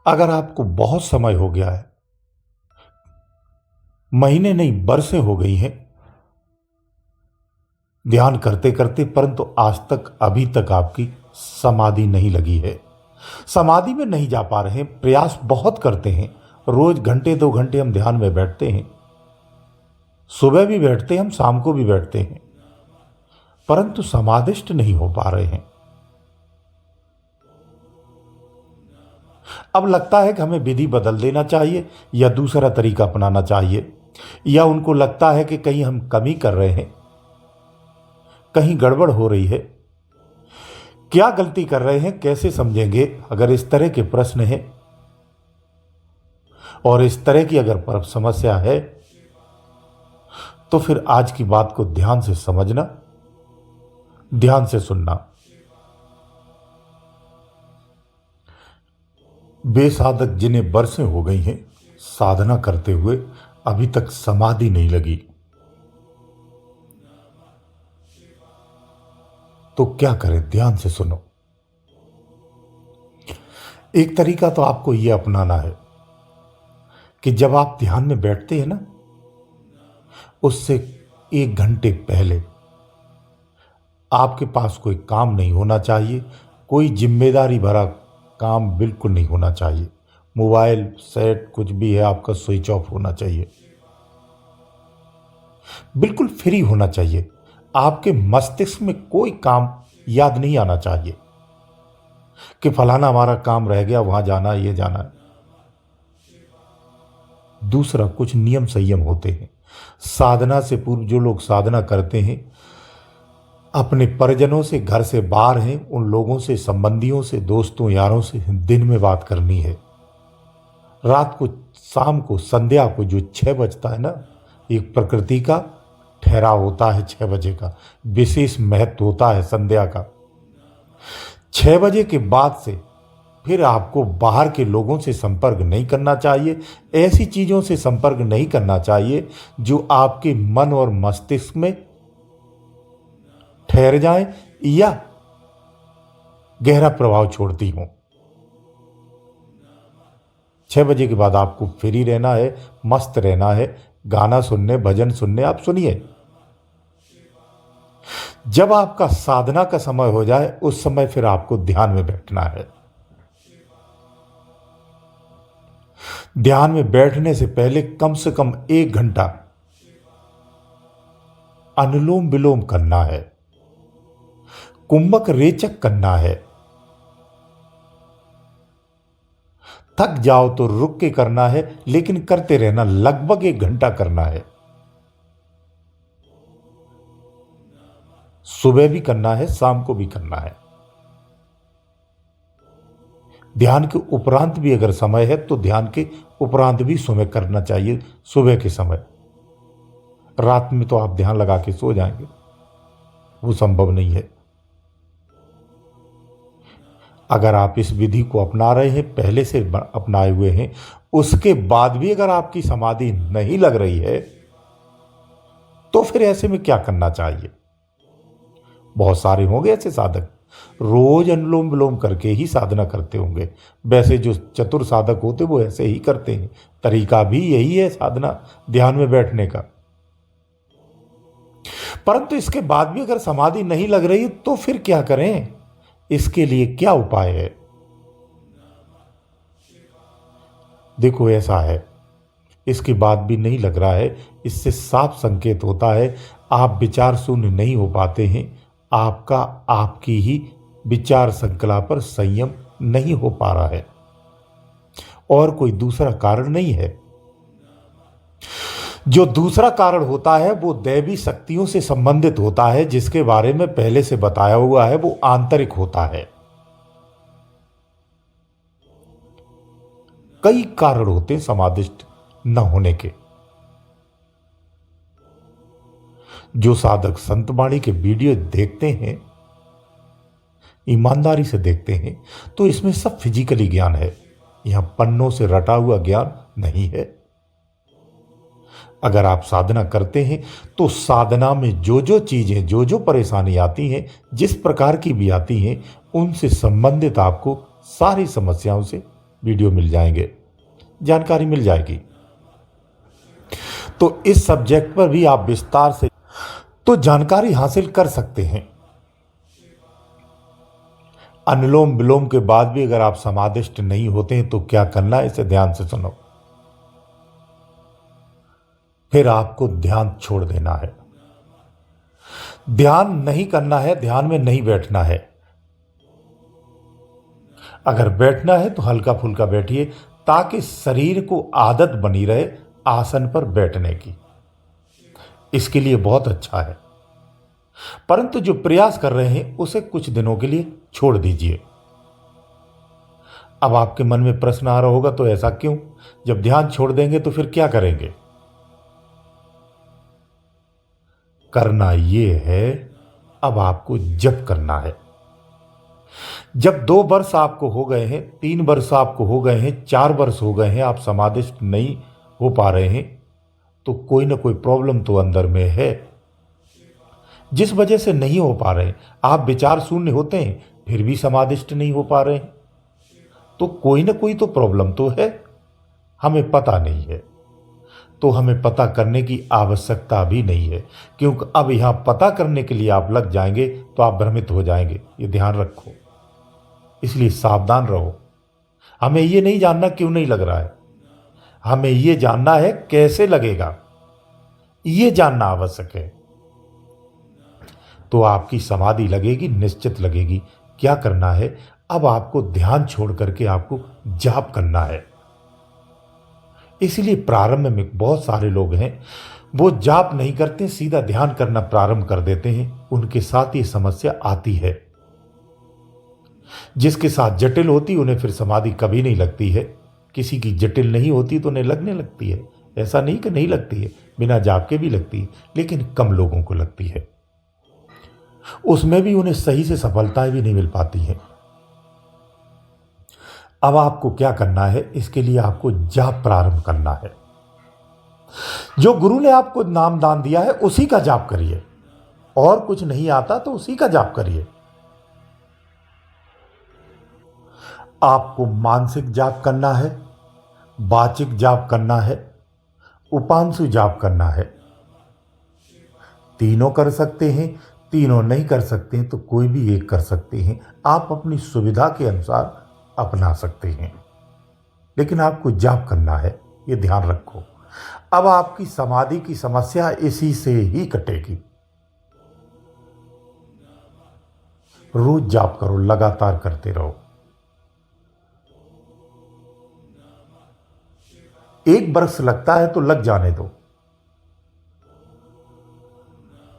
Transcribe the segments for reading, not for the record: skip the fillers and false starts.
अगर आपको बहुत समय हो गया है, महीने नहीं बरसें हो गई हैं ध्यान करते करते, परंतु आज तक अभी तक आपकी समाधि नहीं लगी है, समाधि में नहीं जा पा रहे हैं, प्रयास बहुत करते हैं, रोज घंटे 2 घंटे हम ध्यान में बैठते हैं, सुबह भी बैठते हैं हम, शाम को भी बैठते हैं, परंतु समाधिष्ट नहीं हो पा रहे हैं। अब लगता है कि हमें विधि बदल देना चाहिए या दूसरा तरीका अपनाना चाहिए, या उनको लगता है कि कहीं हम कमी कर रहे हैं, कहीं गड़बड़ हो रही है, क्या गलती कर रहे हैं, कैसे समझेंगे। अगर इस तरह के प्रश्न हैं और इस तरह की अगर समस्या है, तो फिर आज की बात को ध्यान से समझना, ध्यान से सुनना। बेसाधक जिन्हें बरसें हो गई हैं साधना करते हुए, अभी तक समाधि नहीं लगी, तो क्या करें? ध्यान से सुनो। एक तरीका तो आपको यह अपनाना है कि जब आप ध्यान में बैठते हैं ना, उससे 1 घंटे पहले आपके पास कोई काम नहीं होना चाहिए, कोई जिम्मेदारी भरा काम बिल्कुल नहीं होना चाहिए। मोबाइल सेट कुछ भी है आपका स्विच ऑफ होना चाहिए, बिल्कुल फ्री होना चाहिए। आपके मस्तिष्क में कोई काम याद नहीं आना चाहिए कि फलाना हमारा काम रह गया, वहां जाना है, ये जाना है। दूसरा, कुछ नियम संयम होते हैं। साधना से पूर्व जो लोग साधना करते हैं, अपने परिजनों से, घर से बाहर हैं, उन लोगों से, संबंधियों से, दोस्तों यारों से दिन में बात करनी है। रात को, शाम को, संध्या को जो 6 बजता है ना, एक प्रकृति का ठहराव होता है 6 बजे का, विशेष महत्व होता है संध्या का। 6 बजे के बाद से फिर आपको बाहर के लोगों से संपर्क नहीं करना चाहिए, ऐसी चीज़ों से संपर्क नहीं करना चाहिए जो आपके मन और मस्तिष्क में ठहर जाए या गहरा प्रभाव छोड़ती हों। 6 बजे के बाद आपको फ्री रहना है, मस्त रहना है, गाना सुनने, भजन सुनने आप सुनिए। जब आपका साधना का समय हो जाए, उस समय फिर आपको ध्यान में बैठना है। ध्यान में बैठने से पहले कम से कम 1 घंटा अनुलोम विलोम करना है, कुंभक रेचक करना है। थक जाओ तो रुक के करना है, लेकिन करते रहना, लगभग 1 घंटा करना है। सुबह भी करना है, शाम को भी करना है। ध्यान के उपरांत भी अगर समय है तो ध्यान के उपरांत भी समय करना चाहिए, सुबह के समय। रात में तो आप ध्यान लगा के सो जाएंगे, वो संभव नहीं है। अगर आप इस विधि को अपना रहे हैं, पहले से अपनाए हुए हैं, उसके बाद भी अगर आपकी समाधि नहीं लग रही है, तो फिर ऐसे में क्या करना चाहिए? बहुत सारे होंगे ऐसे साधक, रोज अनुलोम विलोम करके ही साधना करते होंगे। वैसे जो चतुर साधक होते वो ऐसे ही करते हैं, तरीका भी यही है साधना, ध्यान में बैठने का। परंतु इसके बाद भी अगर समाधि नहीं लग रही तो फिर क्या करें? इसके लिए क्या उपाय है? देखो, ऐसा है, इसके बाद भी नहीं लग रहा है, इससे साफ संकेत होता है आप विचार शून्य नहीं हो पाते हैं, आपका आपकी ही विचार श्रृंखला पर संयम नहीं हो पा रहा है, और कोई दूसरा कारण नहीं है। जो दूसरा कारण होता है वो दैवी शक्तियों से संबंधित होता है, जिसके बारे में पहले से बताया हुआ है, वो आंतरिक होता है। कई कारण होते हैं समाधिष्ट न होने के। जो साधक संतवाणी के वीडियो देखते हैं, ईमानदारी से देखते हैं, तो इसमें सब फिजिकली ज्ञान है, यहां पन्नों से रटा हुआ ज्ञान नहीं है। अगर आप साधना करते हैं तो साधना में जो जो चीजें, जो जो परेशानी आती हैं, जिस प्रकार की भी आती हैं, उनसे संबंधित आपको सारी समस्याओं से वीडियो मिल जाएंगे, जानकारी मिल जाएगी। तो इस सब्जेक्ट पर भी आप विस्तार से तो जानकारी हासिल कर सकते हैं। अनुलोम विलोम के बाद भी अगर आप समाधिष्ट नहीं होते हैं तो क्या करना है, इसे ध्यान से सुनो। फिर आपको ध्यान छोड़ देना है। ध्यान नहीं करना है, ध्यान में नहीं बैठना है। अगर बैठना है तो हल्का फुल्का बैठिए, ताकि शरीर को आदत बनी रहे आसन पर बैठने की। इसके लिए बहुत अच्छा है। परंतु जो प्रयास कर रहे हैं उसे कुछ दिनों के लिए छोड़ दीजिए। अब आपके मन में प्रश्न आ रहा होगा, तो ऐसा क्यों? जब ध्यान छोड़ देंगे तो फिर क्या करेंगे? करना यह है, अब आपको जप करना है। जब 2 वर्ष आपको हो गए हैं, 3 वर्ष आपको हो गए हैं, 4 वर्ष हो गए हैं, आप समाधिस्थ नहीं हो पा रहे हैं, तो कोई ना कोई प्रॉब्लम तो अंदर में है, जिस वजह से नहीं हो पा रहे। आप विचार शून्य होते हैं फिर भी समाधिष्ट नहीं हो पा रहे हैं, तो कोई ना कोई तो प्रॉब्लम तो है, हमें पता नहीं है। तो हमें पता करने की आवश्यकता भी नहीं है, क्योंकि अब यहां पता करने के लिए आप लग जाएंगे तो आप भ्रमित हो जाएंगे। ये ध्यान रखो, इसलिए सावधान रहो। हमें ये नहीं जानना क्यों नहीं लग रहा है, हमें ये जानना है कैसे लगेगा, ये जानना आवश्यक है। तो आपकी समाधि लगेगी, निश्चित लगेगी। क्या करना है, अब आपको ध्यान छोड़ करके आपको जाप करना है। इसलिए प्रारंभ में बहुत सारे लोग हैं वो जाप नहीं करते, सीधा ध्यान करना प्रारंभ कर देते हैं। उनके साथ ये समस्या आती है। जिसके साथ जटिल होती उन्हें फिर समाधि कभी नहीं लगती है। किसी की जटिल नहीं होती तो उन्हें लगने लगती है। ऐसा नहीं कि नहीं लगती है, बिना जाप के भी लगती है, लेकिन कम लोगों को लगती है। उसमें भी उन्हें सही से सफलताएं भी नहीं मिल पाती हैं। अब आपको क्या करना है, इसके लिए आपको जाप प्रारंभ करना है। जो गुरु ने आपको नाम दान दिया है उसी का जाप करिए, और कुछ नहीं आता तो उसी का जाप करिए। आपको मानसिक जाप करना है, वाचिक जाप करना है, उपांशु जाप करना है। तीनों कर सकते हैं, तीनों नहीं कर सकते हैं तो कोई भी एक कर सकते हैं। आप अपनी सुविधा के अनुसार अपना सकते हैं, लेकिन आपको जाप करना है, ये ध्यान रखो। अब आपकी समाधि की समस्या इसी से ही कटेगी। रोज जाप करो, लगातार करते रहो। 1 वर्ष लगता है तो लग जाने दो।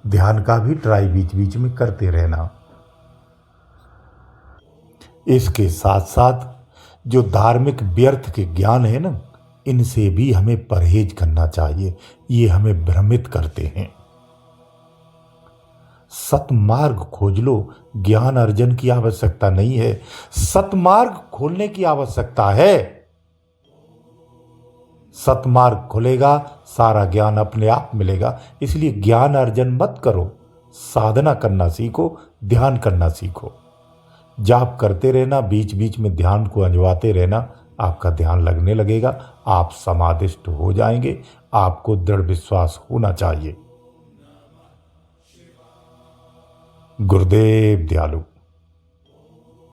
ध्यान का भी ट्राई बीच बीच में करते रहना। इसके साथ साथ जो धार्मिक व्यर्थ के ज्ञान है ना, इनसे भी हमें परहेज करना चाहिए। ये हमें भ्रमित करते हैं। सतमार्ग खोज लो, ज्ञान अर्जन की आवश्यकता नहीं है, सतमार्ग खोलने की आवश्यकता है। सतमार्ग खुलेगा, सारा ज्ञान अपने आप मिलेगा। इसलिए ज्ञान अर्जन मत करो, साधना करना सीखो, ध्यान करना सीखो। जाप करते रहना, बीच बीच में ध्यान को अंजवाते रहना, आपका ध्यान लगने लगेगा, आप समाधिष्ट हो जाएंगे। आपको दृढ़ विश्वास होना चाहिए। गुरुदेव दयालु।